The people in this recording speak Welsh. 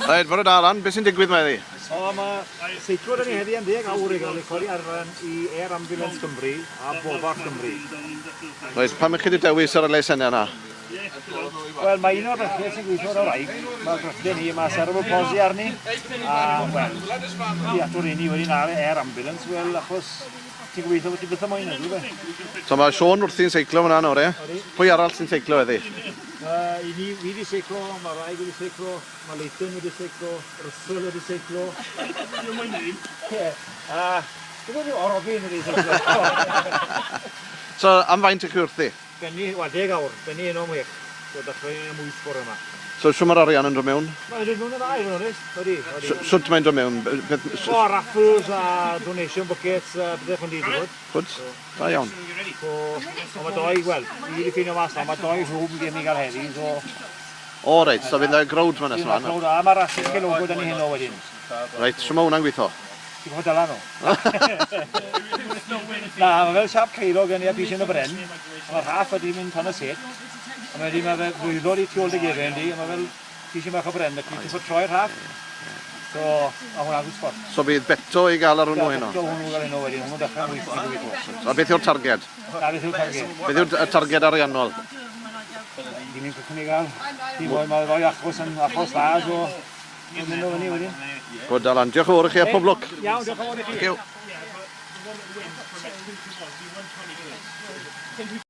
Rhaid, fod o da lan, beth sy'n digwydd mae ddi? O, mae seiclwr yn ei heddi am 10 awr i gael ei chodi ar i Air Ambulance Cymru a Bofach Cymru. Rhaid, pam ych chi wedi dewis ar y leisennau yna? Wel, mae un o'r bechau sy'n gweithio ar y raig. Mae'r bechau ni, mae cerebral palsy arni. A, wel, diatwr i ni wedi na'r Air Ambulance, wel, achos ti'n gweithio bod ti byth am moyn ydw fe. So mae Sean wrthi'n seiclo fyna nawr, Pwy arall sy'n seiclo heddi? I ni wedi seiclo, mae raig wedi seiclo, mae Leighton wedi seiclo, Russell wedi seiclo. Dwi'n mwyn un? Ie. Dwi'n mwyn o'r Robin wedi seiclo. So, am faint ych chi wrthi? Benni, wel, 10 awr, benni 1 o 6. So, dechrau am 8 bore yma. So, siw mae'r arian yn dod mewn? Mae'n dod mewn yn ddau, fan oes? Odi. Swt mae'n dod mewn? O, raffles a donation buckets a bydde chwn di dod. Gwyd? Da iawn. So, mae doi, wel, i wedi ffeinio mas na, mae doi rhwm gen i gael heddi, so... O, reit, so fydd y growd fan ysma. A mae'r rhasys gen logo da ni hyn o wedyn. Reit, so mae hwnna'n gweithio? Ti'n gwybod dylan o? Na, mae fel siap ceiro gen i a pys yn y bren. Mae'r raff wedi mynd tan y set. A mae fe fwyddod i tu ôl dy gefen di, a mae fel pys yn bach o bren. Ac ti'n fod troi'r raff. So, a hwnna'n gwrs ffordd. So bydd beto i gael ar hwnnw heno? Beto hwnnw gael heno wedyn, hwnnw'n dechrau'n weithio. A beth yw'r targed? Na, beth yw'r targed? Beth yw'r targed ariannol? Dim yn cwcwn i gael. Dim oedd mae rhoi achos yn achos dda, so... Yn mynd o fyny wedyn. Gwyd Alan, diolch yn fawr i chi a pob lwc. Iawn, diolch yn fawr i chi. Thank you.